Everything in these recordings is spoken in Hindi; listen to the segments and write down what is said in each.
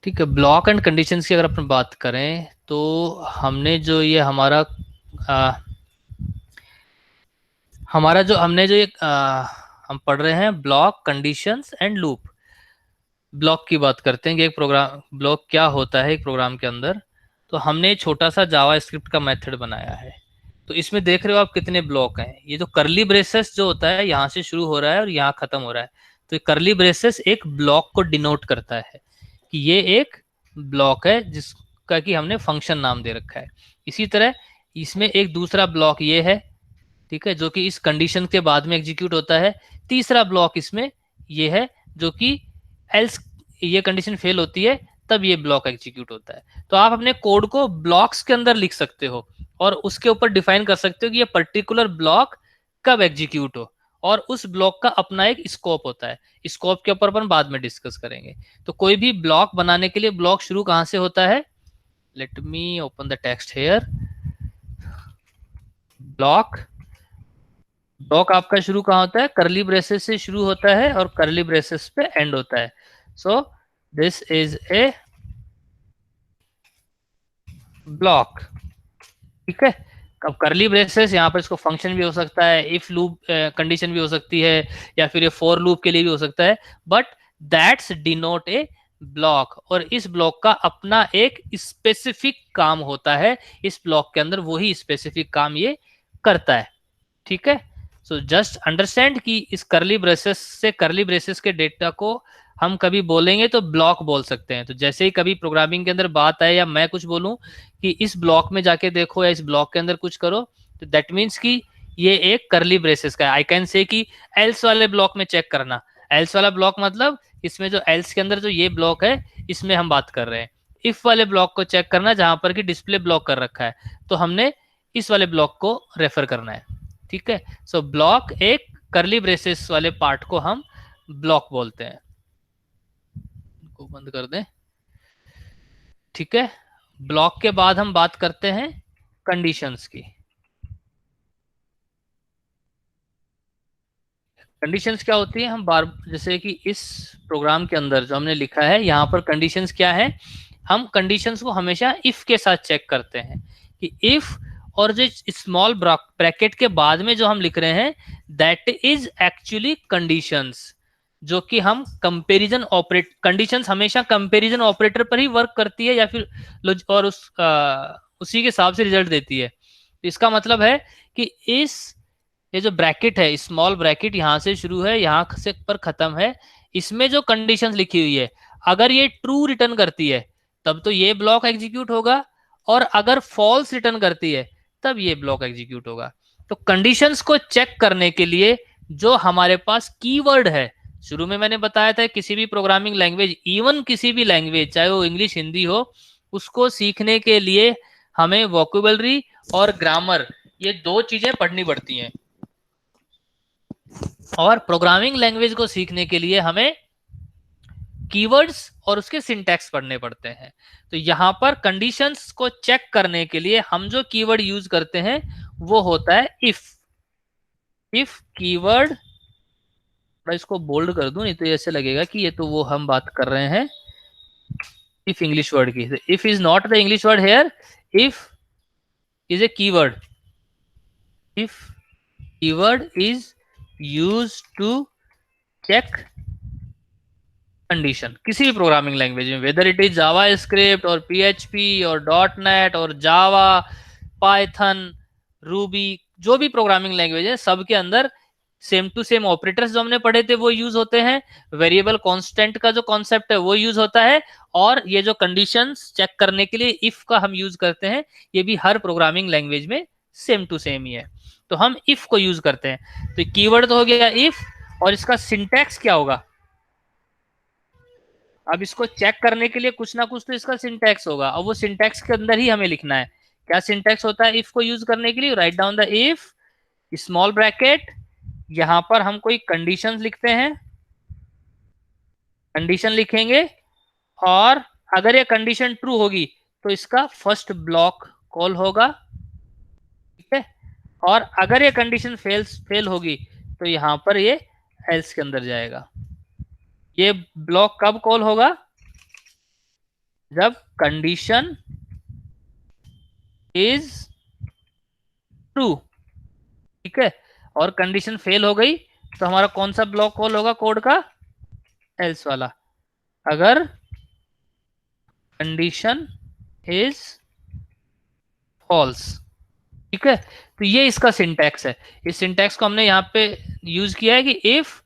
ठीक है, ब्लॉक एंड कंडीशंस की अगर अपन बात करें तो हमने जो ये आ, हमारा जो हमने जो ये हम पढ़ रहे हैं block conditions and loop. Block की बात करते हैं कि एक प्रोग्राम ब्लॉक क्या होता है एक प्रोग्राम के अंदर। तो हमने छोटा सा जावा स्क्रिप्ट का मेथड बनाया है। तो इसमें देख रहे हो आप कितने ब्लॉक हैं। ये जो करली ब्रेसेस जो होता है यहाँ से शुरू हो रहा है और यहाँ खत्म हो रहा है। तो करली ब्रेसेस एक ब्लॉक को डिनोट करता है कि ये एक ब्लॉक है जिसका कि हमने फंक्शन नाम दे रखा है। इसी तरह इसमें एक दूसरा ब्लॉक ये है, ठीक है, जो कि इस कंडीशन के बाद में एग्जीक्यूट होता है। तीसरा ब्लॉक इसमें ये है जो कि एल्स ये कंडीशन फेल होती है तब ये ब्लॉक एग्जीक्यूट होता है। तो आप अपने कोड को ब्लॉक्स के अंदर लिख सकते हो और उसके ऊपर डिफाइन कर सकते हो कि ये पर्टिकुलर ब्लॉक कब एग्जीक्यूट हो, और उस ब्लॉक का अपना एक स्कोप होता है। स्कोप के ऊपर अपन बाद में डिस्कस करेंगे। तो कोई भी ब्लॉक बनाने के लिए ब्लॉक शुरू कहां से होता है? Let me open the text here. Block block आपका शुरू कहाँ होता है? करली ब्रेसेस से शुरू होता है और करली ब्रेसेस पे एंड होता है। So this is a block. ठीक है, अब करली ब्रेसेस यहाँ पर इसको फंक्शन भी हो सकता है, इफ लूप कंडीशन भी हो सकती है, या फिर ये फॉर लूप के लिए भी हो सकता है। But that's denote A block, और इस ब्लॉक का अपना एक स्पेसिफिक काम होता है। इस ब्लॉक के अंदर वही स्पेसिफिक काम ये करता है। ठीक है, सो जस्ट अंडरस्टैंड कि इस करली ब्रेसेस से करली ब्रेसेस के डेटा को हम कभी बोलेंगे तो ब्लॉक बोल सकते हैं। तो जैसे ही कभी प्रोग्रामिंग के अंदर बात आए या मैं कुछ बोलूं कि इस ब्लॉक में जाके देखो या इस ब्लॉक के अंदर कुछ करो, तो दैट मीन्स कि ये एक करली ब्रेसेस का है। आई कैन से कि एल्स वाले ब्लॉक में चेक करना। एल्स वाला ब्लॉक मतलब इसमें जो एल्स के अंदर जो ये ब्लॉक है इसमें हम बात कर रहे हैं। इफ वाले ब्लॉक को चेक करना जहां पर कि डिस्प्ले ब्लॉक कर रखा है, तो हमने इस वाले ब्लॉक को रेफर करना है। ठीक है, सो ब्लॉक एक करली ब्रेसेस वाले पार्ट को हम ब्लॉक बोलते हैं। को बंद कर दें। ठीक है, ब्लॉक के बाद हम बात करते हैं कंडीशंस की। कंडीशंस क्या होती है? हम बार जैसे कि इस प्रोग्राम के अंदर जो हमने लिखा है यहाँ पर कंडीशंस क्या है, हम कंडीशंस को हमेशा इफ के साथ चेक करते हैं कि इफ, और जो स्मॉल ब्रैकेट के बाद में जो हम लिख रहे हैं दैट इज एक्चुअली कंडीशंस, जो कि हम कंपैरिजन ऑपरेट कंडीशंस हमेशा कंपैरिजन ऑपरेटर पर ही वर्क करती है या फिर और उसी के हिसाब से रिजल्ट देती है। तो इसका मतलब है कि इस ये जो ब्रैकेट है, स्मॉल ब्रैकेट यहाँ से शुरू है यहाँ से पर खत्म है, इसमें जो कंडीशंस लिखी हुई है अगर ये ट्रू रिटर्न करती है तब तो ये ब्लॉक एग्जीक्यूट होगा, और अगर फॉल्स रिटर्न करती है तब ये ब्लॉक एग्जीक्यूट होगा। तो कंडीशंस को चेक करने के लिए जो हमारे पास कीवर्ड है, शुरू में मैंने बताया था किसी भी प्रोग्रामिंग लैंग्वेज, इवन किसी भी लैंग्वेज चाहे वो इंग्लिश हिंदी हो, उसको सीखने के लिए हमें वोकेबलरी और ग्रामर ये दो चीजें पढ़नी पड़ती हैं। और प्रोग्रामिंग लैंग्वेज को सीखने के लिए हमें कीवर्ड्स और उसके सिंटैक्स पढ़ने पड़ते हैं। तो यहां पर कंडीशंस को चेक करने के लिए हम जो कीवर्ड यूज करते हैं वो होता है इफ। इफ कीवर्ड, मैं इसको बोल्ड कर दूं नहीं तो ऐसे लगेगा कि ये तो वो हम बात कर रहे हैं इफ इंग्लिश वर्ड की। If is not the English word here, if is a keyword. If keyword is use to check condition किसी भी प्रोग्रामिंग लैंग्वेज में, whether it is Java script और पीएचपी और डॉट नेट और जावा, पाइथन, रूबी, जो भी प्रोग्रामिंग लैंग्वेज है सबके अंदर सेम टू सेम ऑपरेटर्स जो हमने पढ़े थे वो यूज होते हैं। वेरिएबल कांस्टेंट का जो कॉन्सेप्ट है वो यूज होता है, और ये जो कंडीशंस चेक करने के लिए इफ का हम यूज करते हैं, ये भी हर प्रोग्रामिंग लैंग्वेज में सेम टू सेम ही है। तो हम इफ को यूज करते हैं। तो कीवर्ड तो हो गया इफ, और इसका सिंटैक्स क्या होगा? अब इसको चेक करने के लिए कुछ ना कुछ तो इसका सिंटैक्स होगा, और वो सिंटैक्स के अंदर ही हमें लिखना है। क्या सिंटैक्स होता है इफ को यूज करने के लिए? Right down the if small bracket, यहां पर हम कोई कंडीशन लिखते हैं, कंडीशन लिखेंगे, और अगर ये कंडीशन ट्रू होगी तो इसका फर्स्ट ब्लॉक कॉल होगा। ठीक है, और अगर ये कंडीशन फेल होगी तो यहां पर ये एल्स के अंदर जाएगा। ये ब्लॉक कब कॉल होगा? जब कंडीशन इज ट्रू, ठीक है, और कंडीशन फेल हो गई तो हमारा कौन सा ब्लॉक कॉल होगा कोड का? एल्स वाला। अगर कंडीशन इज फॉल्स, ठीक है, तो ये इसका सिंटैक्स है। इस सिंटैक्स को हमने यहाँ पे यूज किया है कि इफ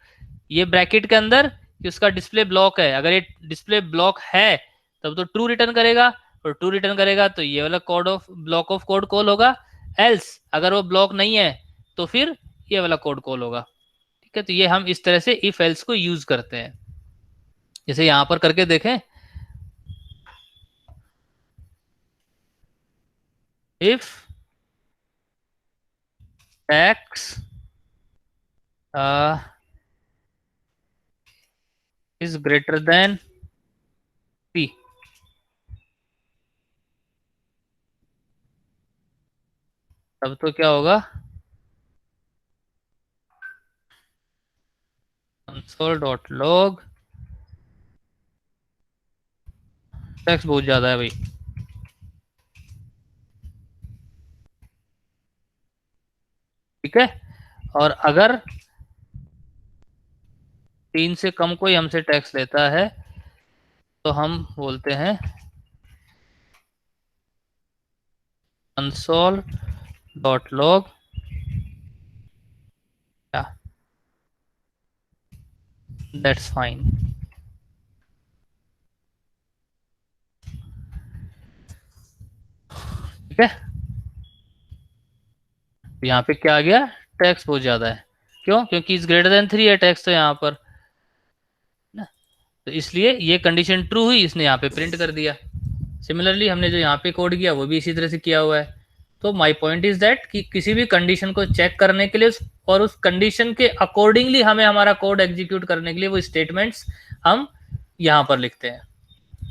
ये ब्रैकेट के अंदर कि उसका डिस्प्ले ब्लॉक है, अगर ये डिस्प्ले ब्लॉक है तब तो ट्रू रिटर्न करेगा, और ट्रू रिटर्न करेगा तो ये वाला code of block of code call होगा। एल्स अगर वो ब्लॉक नहीं है तो फिर ये वाला कोड कॉल होगा, ठीक है। तो ये हम इस तरह से इफ एल्स को यूज करते हैं। जैसे यहां पर करके देखें, if x is greater than 3, तब तो क्या होगा? console.log, टेक्स्ट बहुत ज्यादा है भाई, ठीक है। और अगर 3 से कम कोई हमसे टैक्स लेता है तो हम बोलते हैं console.log, दैट्स फाइन, ठीक है। तो यहाँ पे क्या आ गया? टैक्स बहुत ज्यादा है। क्यों? क्योंकि इज ग्रेटर देन 3 है टैक्स तो यहाँ पर ना, तो इसलिए ये कंडीशन ट्रू हुई, इसने यहाँ पे प्रिंट कर दिया। सिमिलरली हमने जो यहाँ पे कोड किया वो भी इसी तरह से किया हुआ है। तो माय पॉइंट इज दैट कि किसी भी कंडीशन को चेक करने के लिए और उस कंडीशन के अकॉर्डिंगली हमें हमारा कोड एग्जीक्यूट करने के लिए वो स्टेटमेंट्स हम यहाँ पर लिखते हैं,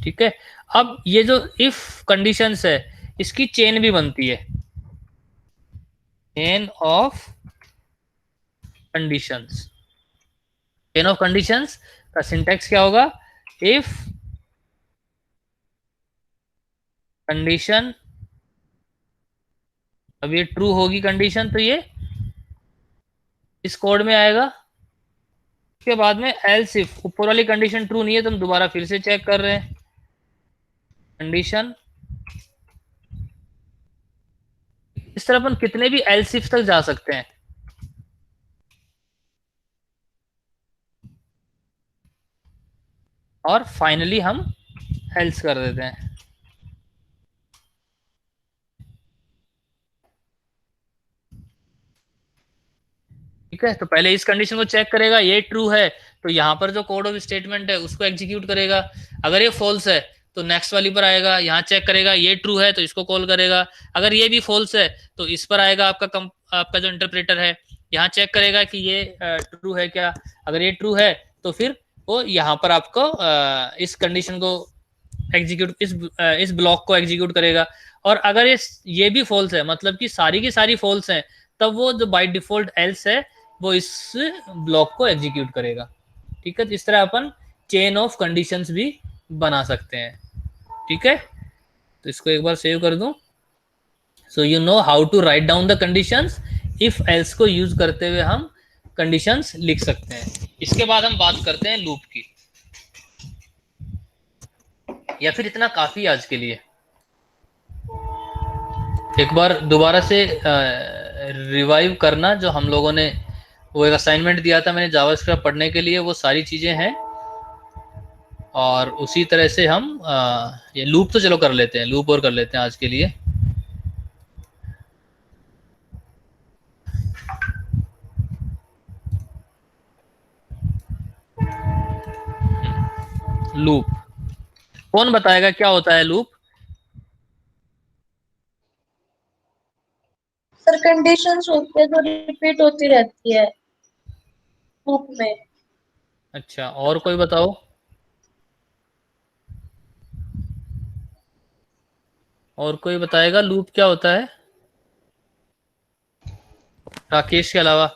ठीक है। अब ये जो इफ कंडीशंस है इसकी चेन भी बनती है, chain of conditions. Chain of conditions का सिंटेक्स क्या होगा? इफ कंडीशन, अब ये ट्रू होगी कंडीशन तो ये इस कोड में आएगा। उसके बाद में एल्स इफ, ऊपर वाली कंडीशन ट्रू नहीं है तो हम दोबारा फिर से चेक कर रहे हैं कंडीशन। इस तरह अपन कितने भी एल्स इफ तक जा सकते हैं। और फाइनली हम एल्स कर देते हैं, ठीक है। तो पहले इस कंडीशन को चेक करेगा, ये ट्रू है तो यहाँ पर जो कोड ऑफ स्टेटमेंट है उसको एग्जीक्यूट करेगा। अगर ये फॉल्स है तो नेक्स्ट वाली पर आएगा, यहाँ चेक करेगा, ये ट्रू है तो इसको कॉल करेगा। अगर ये भी फॉल्स है तो इस पर आएगा आपका जो इंटरप्रेटर है, यहाँ चेक करेगा कि ये ट्रू है क्या। अगर ये ट्रू है तो फिर वो यहाँ पर आपको इस कंडीशन को एग्जीक्यूट, इस ब्लॉक को एग्जीक्यूट करेगा। और अगर ये भी फॉल्स है, मतलब कि सारी की सारी फॉल्स हैं, तब वो जो बाय डिफॉल्ट एल्स है वो इस ब्लॉक को एग्जीक्यूट करेगा, ठीक है। तो इस तरह अपन चेन ऑफ कंडीशंस भी बना सकते हैं, ठीक है। तो इसको एक बार सेव कर दूं। So you know how to write down the conditions. If else को यूज करते हुए हम कंडीशंस लिख सकते हैं। इसके बाद हम बात करते हैं लूप की, या फिर इतना काफी आज के लिए। एक बार दोबारा से रिवाइव करना, जो हम लोगों ने वो एक असाइनमेंट दिया था मैंने जावास्क्रिप्ट पढ़ने के लिए, वो सारी चीजें हैं। और उसी तरह से हम ये लूप तो चलो कर लेते हैं, लूप और कर लेते हैं आज के लिए। लूप कौन बताएगा क्या होता है लूप? सर कंडीशंस होती है तो रिपीट होती रहती है लूप में। अच्छा, और कोई बताओ? और कोई बताएगा लूप क्या होता है राकेश के अलावा?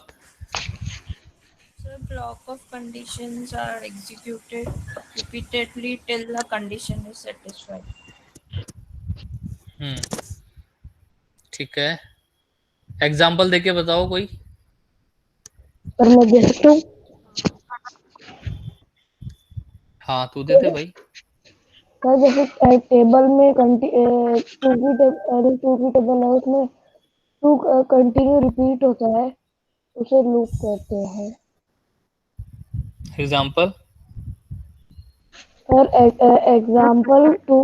block of conditions are executed repeatedly till the condition is satisfied. ठीक है, एग्जाम्पल देके बताओ कोई। पर मैं दे सकता हूँ। हाँ तू देते भाई। सर जैसे टेबल में टू की टेबल है, उसमें टू कंटिन्यू रिपीट होता है, उसे लूप कहते हैं। एग्जाम्पल और एग्जाम्पल टू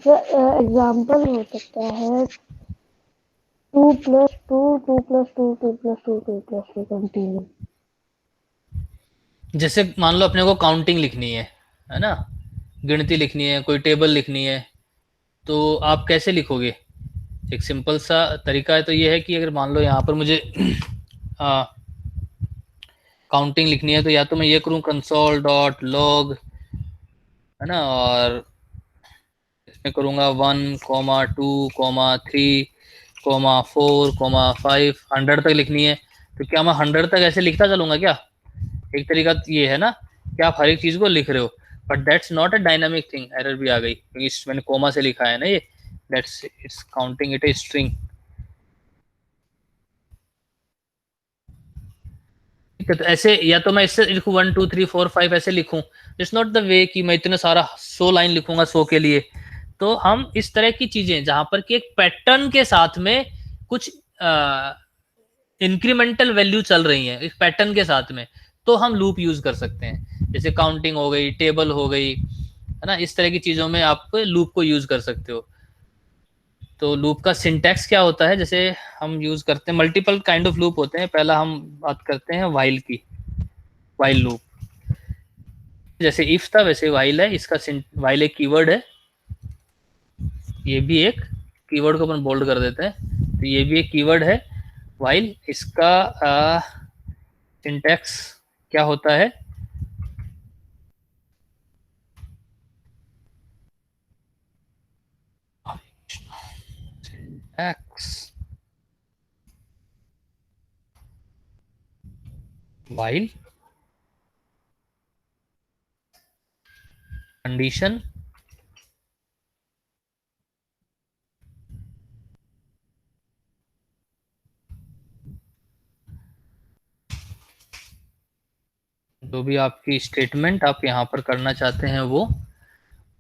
एग्जाम्पल हो सकता है 2+2 कंटिन्यू। जैसे मान लो अपने को काउंटिंग लिखनी है ना, गिनती लिखनी है, कोई टेबल लिखनी है, तो आप कैसे लिखोगे? एक सिंपल सा तरीका है तो ये है कि अगर मान लो यहाँ पर मुझे काउंटिंग लिखनी है, तो या तो मैं ये करूँ कंसोल डॉट लॉग, है ना, और इसमें करूँगा 1,2,3,4,5 100 तक लिखनी है। तो क्या मैं 100 तक ऐसे लिखता चलूंगा क्या? एक तरीका ये है ना कि आप हर एक चीज को लिख रहे हो, but that's not a dynamic thing. Error भी आ गई क्योंकि मैंने कोमा से लिखा है ना ये, that's it's counting it a string. ठीक है, तो ऐसे या तो मैं इससे लिखूँ 1 2 3 4 5 ऐसे लिखूँ। इट्स नॉट द वे कि मैं इतना सारा 100 लाइन लिखूंगा 100 के लिए। तो हम इस तरह की चीजें जहां पर कि एक पैटर्न के साथ में कुछ इंक्रीमेंटल वैल्यू चल रही है एक पैटर्न के साथ में, तो हम लूप यूज कर सकते हैं। जैसे काउंटिंग हो गई, टेबल हो गई, है ना, इस तरह की चीजों में आप लूप को यूज कर सकते हो। तो लूप का सिंटैक्स क्या होता है, जैसे हम यूज करते हैं मल्टीपल काइंड ऑफ लूप होते हैं। पहला हम बात करते हैं व्हाइल की, व्हाइल लूप। जैसे इफ था वैसे व्हाइल है, इसका व्हाइल एक कीवर्ड है, ये भी एक कीवर्ड को अपन बोल्ड कर देते हैं, तो ये भी एक कीवर्ड है व्हाइल। इसका सिंटैक्स क्या होता है, सिंटैक्स व्हाइल कंडीशन जो भी आपकी स्टेटमेंट आप यहां पर करना चाहते हैं वो,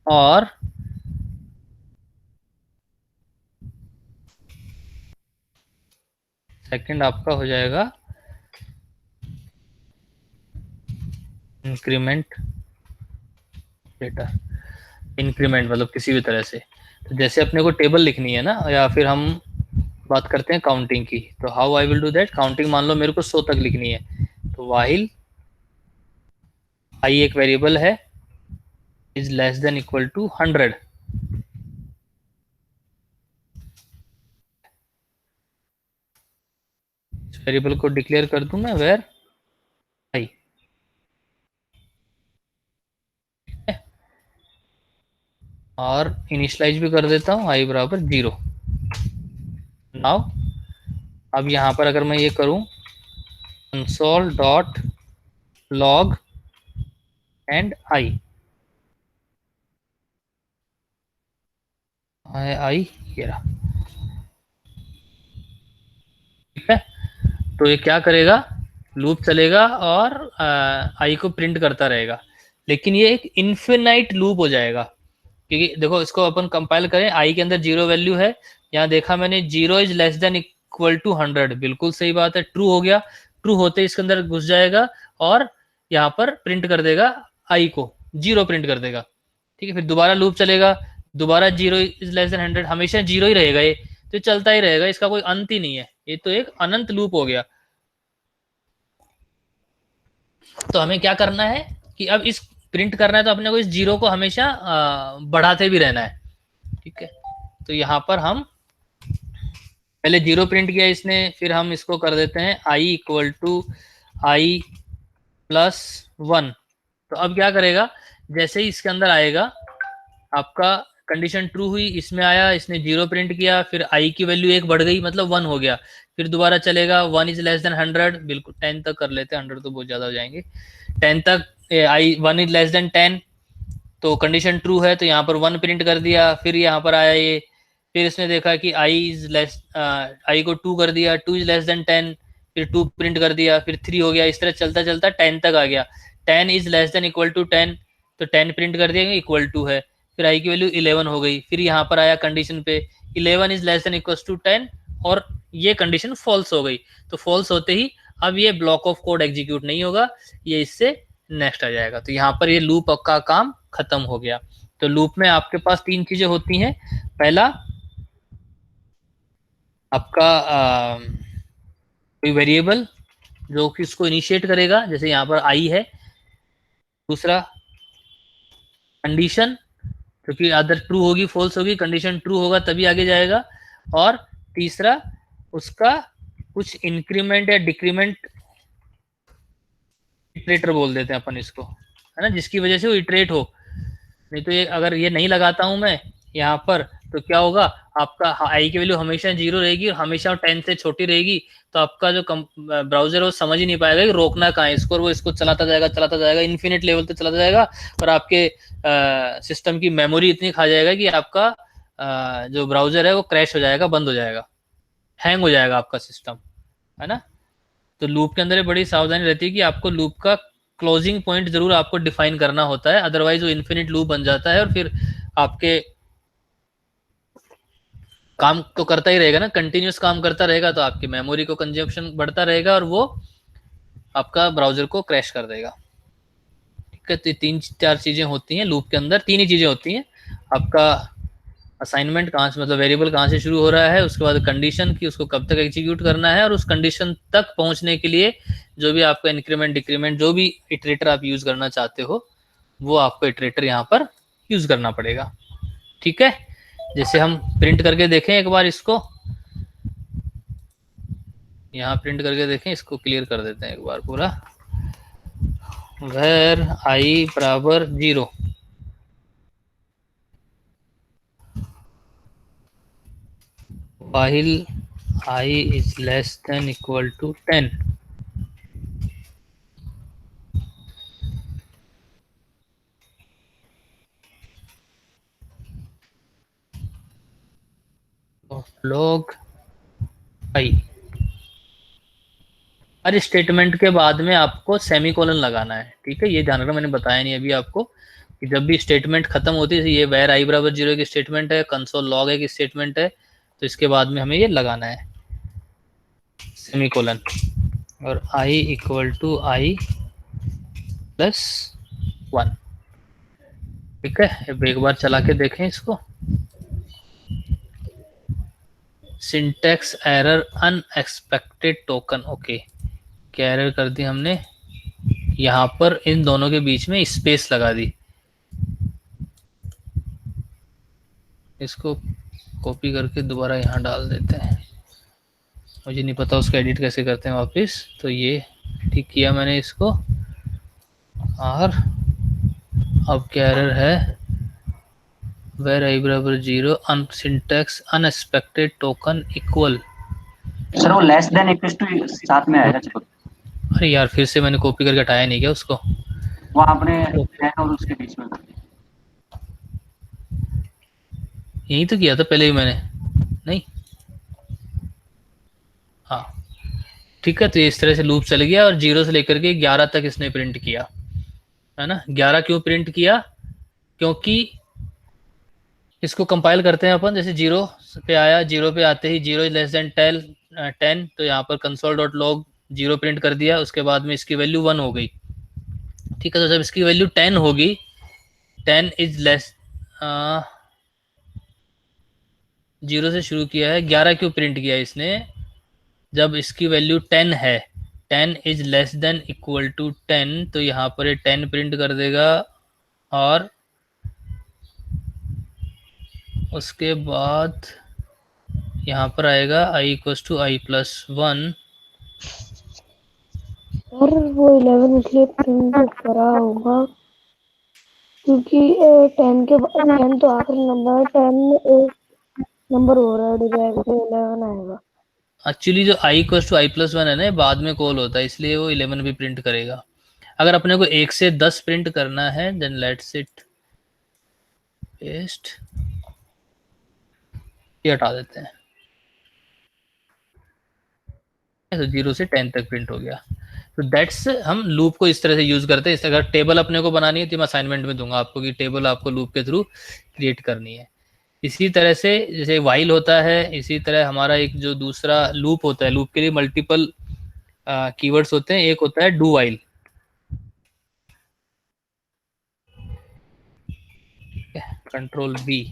और सेकंड आपका हो जाएगा इंक्रीमेंट डेटा। इंक्रीमेंट मतलब किसी भी तरह से, तो जैसे अपने को टेबल लिखनी है ना, या फिर हम बात करते हैं काउंटिंग की, तो how I will do that. Counting मान लो मेरे को 100 तक लिखनी है, तो व्हाइल आई एक वेरिएबल है is less than equal to 100। इस वेरिएबल को डिक्लेयर कर दूं मैं वेर आई, और इनिशियलाइज भी कर देता हूँ आई बराबर 0। नाउ अब यहाँ पर अगर मैं ये करूँ console dot log and I, I ये रहा, ठीक है। तो ये क्या करेगा, लूप चलेगा और आई को प्रिंट करता रहेगा, लेकिन ये एक इन्फिनाइट लूप हो जाएगा। क्योंकि देखो इसको अपन कंपाइल करें, आई के अंदर 0 वैल्यू है, यहाँ देखा मैंने 0 is less than equal to 100, बिल्कुल सही बात है, ट्रू हो गया। ट्रू होते इसके अंदर घुस जाएगा और यहाँ पर प्रिंट कर देगा आई को 0 प्रिंट कर देगा, ठीक है। फिर दोबारा लूप चलेगा, दोबारा 0 इज लेस देन 100, हमेशा 0 ही रहेगा ये, तो चलता ही रहेगा, इसका कोई अंत ही नहीं है, ये तो एक अनंत लूप हो गया। तो हमें क्या करना है कि अब इस प्रिंट करना है, तो अपने को इस 0 को हमेशा बढ़ाते भी रहना है, ठीक है। तो यहाँ पर हम पहले 0 प्रिंट किया इसने, फिर हम इसको कर देते हैं I equal to I plus 1। तो अब क्या करेगा, जैसे ही इसके अंदर आएगा आपका कंडीशन ट्रू हुई, इसमें आया, इसने 0 प्रिंट किया, फिर i की वैल्यू 1 बढ़ गई मतलब 1 हो गया, फिर दोबारा चलेगा 1 इज लेस देन 100, बिल्कुल 10 तक कर लेते हैं, 100 तो बहुत ज्यादा हो जाएंगे, 10 तक, i 1 इज लेस देन 10, तो कंडीशन ट्रू है तो यहाँ पर 1 प्रिंट कर दिया, फिर यहाँ पर आया ये, फिर इसने देखा कि i इज लेस, i को 2 कर दिया, 2 इज लेस देन 10, फिर 2 प्रिंट कर दिया, फिर 3 हो गया, इस तरह चलता चलता 10 तक आ गया, 10 is less than equal to 10, तो 10 प्रिंट कर दिया, इक्वल टू है, फिर i की वैल्यू 11 हो गई, फिर यहाँ पर आया कंडीशन पे 11 is less than equal to 10, और ये कंडीशन फॉल्स हो गई, तो फॉल्स होते ही अब ये ब्लॉक ऑफ कोड एग्जीक्यूट नहीं होगा, ये इससे नेक्स्ट आ जाएगा, तो यहाँ पर ये लूप का काम खत्म हो गया। तो लूप में आपके पास 3 चीजें होती हैं, पहला आपका कोई वेरिएबल जो कि इसको इनिशिएट करेगा, जैसे यहाँ पर i है, दूसरा कंडीशन क्योंकि अदर ट्रू होगी फॉल्स होगी, कंडीशन ट्रू होगा तभी आगे जाएगा, और तीसरा उसका कुछ इंक्रीमेंट या डिक्रीमेंट, इटरेटर बोल देते हैं अपन इसको, है ना, जिसकी वजह से वो इटरेट हो, नहीं तो ये अगर ये नहीं लगाता हूं मैं यहाँ पर तो क्या होगा, आपका i की वैल्यू हमेशा 0 रहेगी और हमेशा 10 से छोटी रहेगी, तो आपका जो ब्राउजर है वो समझ ही नहीं पाएगा कि रोकना कहाँ है इसको, और वो इसको चलाता जाएगा इन्फिनिट लेवल तक चलाता जाएगा, और आपके सिस्टम की मेमोरी इतनी खा जाएगा कि आपका जो ब्राउजर है वो क्रैश हो जाएगा, बंद हो जाएगा, हैंग हो जाएगा आपका सिस्टम, है ना। तो लूप के अंदर ये बड़ी सावधानी रहती है कि आपको लूप का क्लोजिंग पॉइंट जरूर आपको डिफाइन करना होता है, अदरवाइज वो इन्फिनिट लूप बन जाता है और फिर आपके काम तो करता ही रहेगा ना, कंटिन्यूस काम करता रहेगा, तो आपकी मेमोरी को कंजप्शन बढ़ता रहेगा और वो आपका ब्राउजर को क्रैश कर देगा। ठीक है, तो 3-4 चीजें होती हैं लूप के अंदर, 3 ही चीजें होती हैं, आपका असाइनमेंट कहाँ से, मतलब वेरिएबल कहाँ से शुरू हो रहा है, उसके बाद कंडीशन की उसको कब तक एग्जीक्यूट करना है, और उस कंडीशन तक पहुंचने के लिए जो भी आपका इंक्रीमेंट डिक्रीमेंट जो भी इटरेटर आप यूज करना चाहते हो वो आपको इटरेटर यहाँ पर यूज करना पड़ेगा। ठीक है, जैसे हम प्रिंट करके देखें एक बार इसको, यहाँ प्रिंट करके देखें, इसको क्लियर कर देते हैं एक बार पूरा, where i बराबर 0, while i is less than equal to 10, log i, her statement के बाद में आपको सेमीकोलन लगाना है। ठीक है, ये ध्यान रखना, मैंने बताया नहीं अभी आपको कि जब भी स्टेटमेंट खत्म होती है, ये where i बराबर 0 की स्टेटमेंट है, कंसोल लॉग की स्टेटमेंट है, तो इसके बाद में हमें ये लगाना है सेमीकोलन, और i equal to i plus 1। ठीक है, अब एक बार चला के देखें इसको, syntax error unexpected token, okay, क्या एरर कर दी हमने, यहाँ पर इन दोनों के बीच में स्पेस लगा दी, इसको कॉपी करके दोबारा यहाँ डाल देते हैं, मुझे नहीं पता उसका एडिट कैसे करते हैं वापस, तो ये ठीक किया मैंने इसको, और अब क्या एरर है, where i बराबर 0 syntax unexpected token equal, sir वो लेस देन इक्वल टू साथ में आएगा, चलो। अरे यार फिर से मैंने कॉपी करके हटाया नहीं क्या उसको, वो आपने है और उसके बीच में यही तो किया था पहले भी मैंने, नहीं, हाँ ठीक है, तो इस तरह से लूप चल गया और 0 से लेकर के 11 तक इसने प्रिंट किया, है ना। 11 क्यों प्रिंट किया, क्योंकि इसको कंपाइल करते हैं अपन, जैसे 0 पे आया, 0 पे आते ही 0 इज लेस देन 10, तो यहाँ पर कंसोल डॉट लॉग 0 प्रिंट कर दिया, उसके बाद में इसकी वैल्यू 1 हो गई। ठीक है, तो जब इसकी वैल्यू 10 होगी, 10 इज लेस, 0 से शुरू किया है, 11 क्यों प्रिंट किया इसने, जब इसकी वैल्यू 10 है, 10 is less than equal to 10, तो यहाँ पर ये 10 प्रिंट कर देगा, और उसके बाद यहाँ पर आएगा i equals to i plus 1, और वो 11 इसलिए प्रिंट करा होगा क्योंकि 10 तो आखिरी नंबर है, 10 एक नंबर हो रहा है डिवाइड, तो 11 आएगा। एक्चुअली जो i equals to I plus one है ना, ये बाद में कॉल होता है, इसलिए वो 11 भी प्रिंट करेगा। अगर अपने को 1 से 10 प्रिंट करना है, देन लेट्स इट पेस्ट, ये हटा देते हैं, तो 0 से 10 तक प्रिंट हो गया। तो दैट्स, हम लूप को इस तरह से यूज करते हैं। इस अगर टेबल अपने को बनानी है तो मैं असाइनमेंट में दूंगा आपको कि टेबल आपको लूप के थ्रू क्रिएट करनी है। इसी तरह से जैसे वाइल होता है, इसी तरह हमारा एक जो दूसरा लूप होता है, लूप के लिए मल्टीपल कीवर्ड्स होते हैं। एक होता है do while, control B.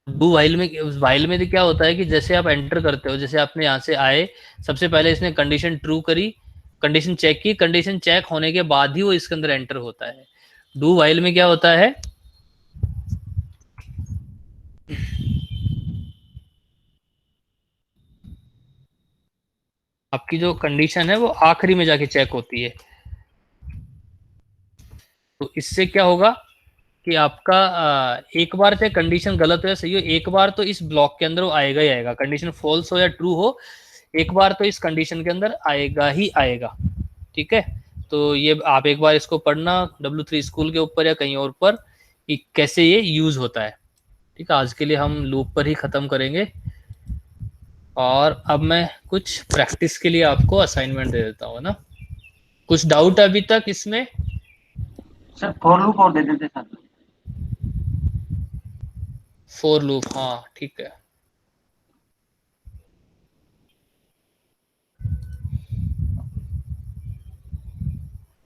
Do while में, वाइल में क्या होता है कि जैसे आप एंटर करते हो, जैसे आपने यहाँ से आए, सबसे पहले इसने कंडीशन ट्रू करी, कंडीशन चेक की, कंडीशन चेक होने के बाद ही वो इसके अंदर एंटर होता है। डू वाइल में क्या होता है, आपकी जो कंडीशन है वो आखिरी में जाके चेक होती है। तो इससे क्या होगा कि आपका एक बार चाहे कंडीशन गलत हो या सही हो, एक बार तो इस ब्लॉक के अंदर वो आएगा ही आएगा, कंडीशन फॉल्स हो या ट्रू हो, एक बार तो इस कंडीशन के अंदर आएगा ही आएगा। ठीक है, तो ये आप एक बार इसको पढ़ना W3 स्कूल के ऊपर या कहीं और पर कि कैसे ये यूज होता है। ठीक है, आज के लिए हम लूप पर ही खत्म करेंगे, और अब मैं कुछ प्रैक्टिस के लिए आपको असाइनमेंट दे देता हूँ ना। कुछ डाउट अभी तक इसमें? सर फॉर लूप और दे देते सर। फॉर लूप, हाँ ठीक है।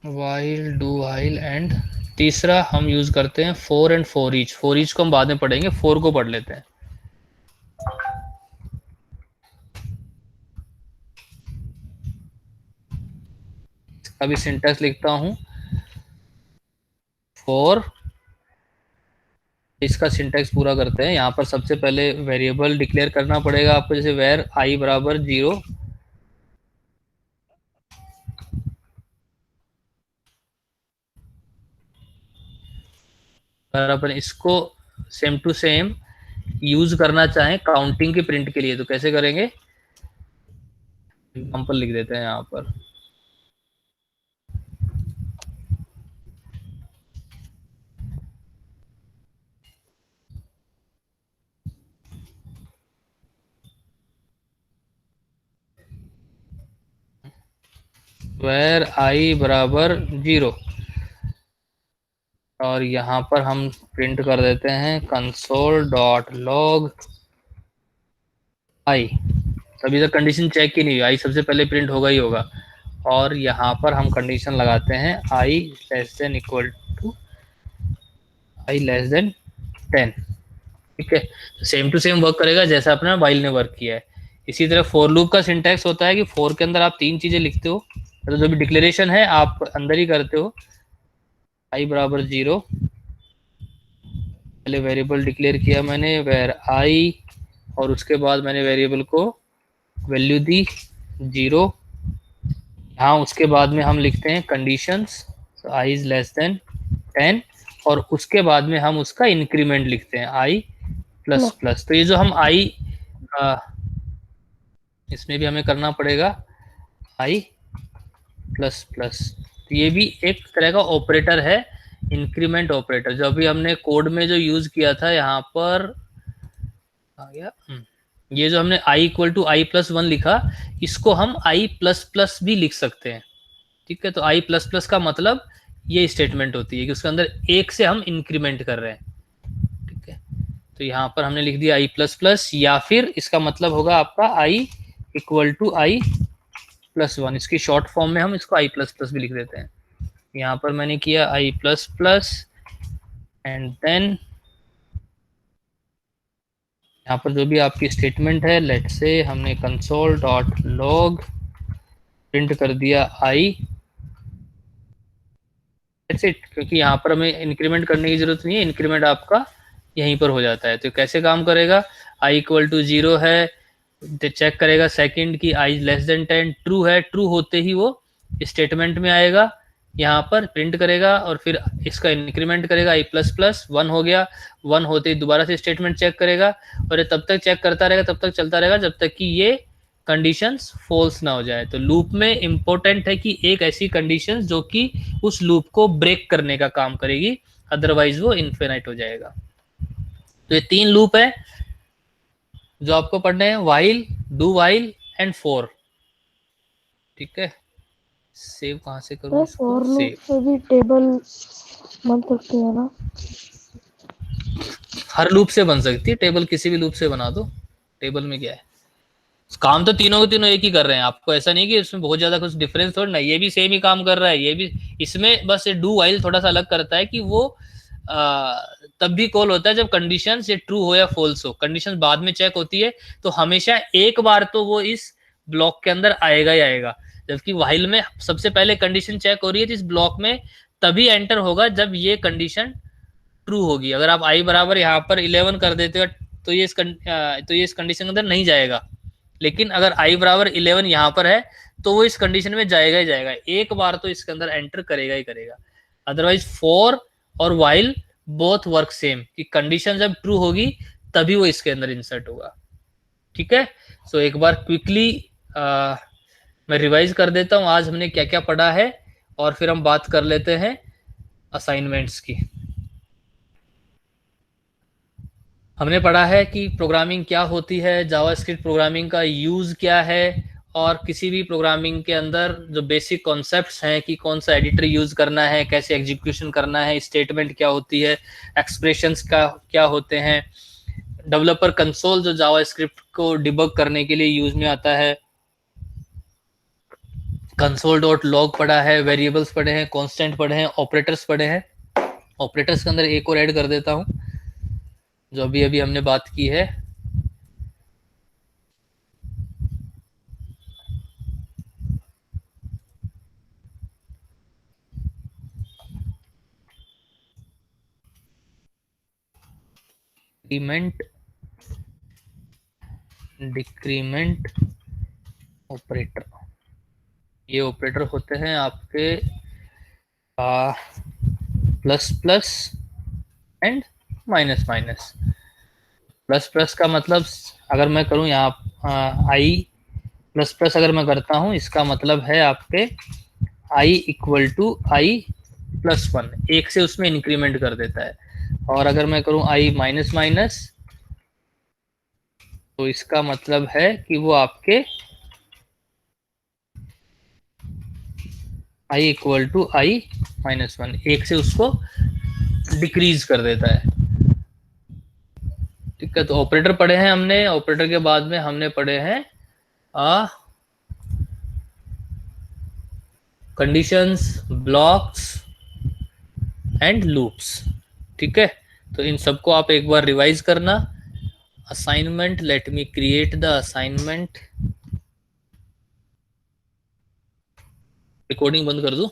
वाइल, डू वाइल एंड तीसरा हम यूज करते हैं four and for each. For each को हम बाद में पढ़ेंगे, फोर को पढ़ लेते हैं। अभी सिंटैक्स लिखता हूं, फोर, इसका सिंटैक्स पूरा करते हैं। यहाँ पर सबसे पहले वेरिएबल डिक्लेयर करना पड़ेगा आपको, जैसे वेर आई बराबर 0, अगर अपन इसको सेम टू सेम यूज करना चाहें काउंटिंग के प्रिंट के लिए, तो कैसे करेंगे, एग्जाम्पल लिख देते हैं यहाँ पर। वेर आई बराबर 0, और यहाँ पर हम प्रिंट कर देते हैं कंसोल डॉट लॉग आई। अभी तक कंडीशन चेक ही नहीं हुई, आई सबसे पहले प्रिंट होगा ही होगा। और यहाँ पर हम कंडीशन लगाते हैं I less than equal to I less than 10। ठीक है, सेम टू सेम वर्क करेगा जैसा अपना वाइल ने वर्क किया है। इसी तरह फॉर लूप का सिंटैक्स होता है कि फॉर के अंदर आप तीन चीजें लिखते हो, तो जो भी डिक्लेरेशन है आप अंदर ही करते हो। आई बराबर 0, पहले वेरिएबल डिक्लेयर किया मैंने वेर आई, और उसके बाद मैंने वेरिएबल को वैल्यू दी 0। हाँ, उसके बाद में हम लिखते हैं conditions, I is less than 10, और उसके बाद में हम उसका इंक्रीमेंट लिखते हैं आई प्लस प्लस। तो ये जो हम आई, इसमें भी हमें करना पड़ेगा आई प्लस प्लस। तो ये भी एक तरह का ऑपरेटर है, इंक्रीमेंट ऑपरेटर, जो अभी हमने कोड में जो यूज किया था यहाँ पर आ गया। ये जो हमने i equal to I plus one लिखा, इसको हम i प्लस प्लस भी लिख सकते हैं। ठीक है, तो i प्लस प्लस का मतलब ये स्टेटमेंट होती है कि उसके अंदर एक से हम इंक्रीमेंट कर रहे हैं। ठीक है, तो यहाँ पर हमने लिख दिया i प्लस प्लस, या फिर इसका मतलब होगा आपका i equal to I plus one. इसकी शॉर्ट फॉर्म में हम इसको i प्लस प्लस भी लिख देते हैं। यहाँ पर मैंने किया i plus plus, and then यहाँ पर जो भी आपकी स्टेटमेंट है, लेट से हमने कंसोल डॉट लॉग प्रिंट कर दिया आई, दैट्स इट। क्योंकि यहाँ पर हमें इंक्रीमेंट करने की जरूरत नहीं है, इंक्रीमेंट आपका यहीं पर हो जाता है। तो कैसे काम करेगा, आई इक्वल टू 0 है, तो चेक करेगा सेकंड की आई लेस देन 10, ट्रू है, ट्रू होते ही वो स्टेटमेंट में आएगा, यहाँ पर प्रिंट करेगा और फिर इसका इंक्रीमेंट करेगा, i प्लस प्लस 1 हो गया, 1 होते ही दोबारा से स्टेटमेंट चेक करेगा और ये तब तक चेक करता रहेगा, तब तक चलता रहेगा जब तक कि ये कंडीशंस फॉल्स ना हो जाए। तो लूप में इंपॉर्टेंट है कि एक ऐसी कंडीशन जो कि उस लूप को ब्रेक करने का काम करेगी, अदरवाइज वो इन्फिनाइट हो जाएगा। तो ये 3 लूप है जो आपको पढ़ने हैं, while, do while and for. ठीक है, सेव कहाँ से करूँ इसको? For loop save. से भी टेबल बन सकती है ना? हर लूप से बन सकती है टेबल, किसी भी लूप से बना दो, टेबल में क्या है। काम तो तीनों के तीनों एक ही कर रहे हैं, आपको ऐसा नहीं कि इसमें बहुत ज्यादा कुछ डिफरेंस थोड़ा ना, ये भी सेम ही काम कर रहा है, ये भी। इसमें बस ये डू वाइल थोड़ा सा अलग करता है कि वो तब भी कॉल होता है जब कंडीशन ये ट्रू हो या फॉल्स हो। कंडीशन बाद में चेक होती है, तो हमेशा एक बार तो वो इस ब्लॉक के अंदर आएगा ही आएगा, जबकि वाइल में सबसे पहले कंडीशन चेक हो रही है इस ब्लॉक में, तभी एंटर होगा जब ये कंडीशन ट्रू होगी। अगर आप i बराबर यहाँ पर 11 कर देते हो तो ये इस कंडीशन के अंदर नहीं जाएगा, लेकिन अगर i बराबर 11 यहाँ पर है तो वो इस कंडीशन में जाएगा ही जाएगा, एक बार तो इसके अंदर एंटर करेगा ही करेगा। अदरवाइज फॉर और वाइल बोथ वर्क सेम, कि कंडीशन जब ट्रू होगी तभी वो इसके अंदर इंसर्ट होगा। ठीक है, सो एक बार क्विकली मैं रिवाइज कर देता हूँ आज हमने क्या क्या पढ़ा है, और फिर हम बात कर लेते हैं असाइनमेंट्स की। हमने पढ़ा है कि प्रोग्रामिंग क्या होती है, जावास्क्रिप्ट प्रोग्रामिंग का यूज क्या है, और किसी भी प्रोग्रामिंग के अंदर जो बेसिक कॉन्सेप्ट्स हैं कि कौन सा एडिटर यूज करना है, कैसे एग्जीक्यूशन करना है, स्टेटमेंट क्या होती है, एक्सप्रेशंस का क्या होते हैं, डेवलपर कंसोल जो जावास्क्रिप्ट को डिबग करने के लिए यूज में आता है, console.log पढ़ा है, वेरिएबल्स पढ़े हैं, कांस्टेंट पढ़े हैं, ऑपरेटर्स पढ़े हैं। ऑपरेटर्स के अंदर एक और ऐड कर देता हूं जो अभी अभी हमने बात की है, इंक्रीमेंट डिक्रीमेंट ऑपरेटर। ये ऑपरेटर होते हैं आपके plus plus and minus minus. Plus plus का मतलब अगर मैं करूं यहाँ आई प्लस प्लस अगर मैं करता हूं, इसका मतलब है आपके I equal to I plus 1, एक से उसमें इंक्रीमेंट कर देता है। और अगर मैं करूं आई माइनस माइनस, तो इसका मतलब है कि वो आपके I equal to I minus 1, एक से उसको डिक्रीज कर देता है। ठीक है, तो ऑपरेटर पढ़े हैं हमने। ऑपरेटर के बाद में हमने पढ़े हैं कंडीशंस, ब्लॉक्स एंड लूप्स। ठीक है, तो इन सबको आप एक बार रिवाइज करना। Assignment, let me create the assignment. Recording बंद कर दूं?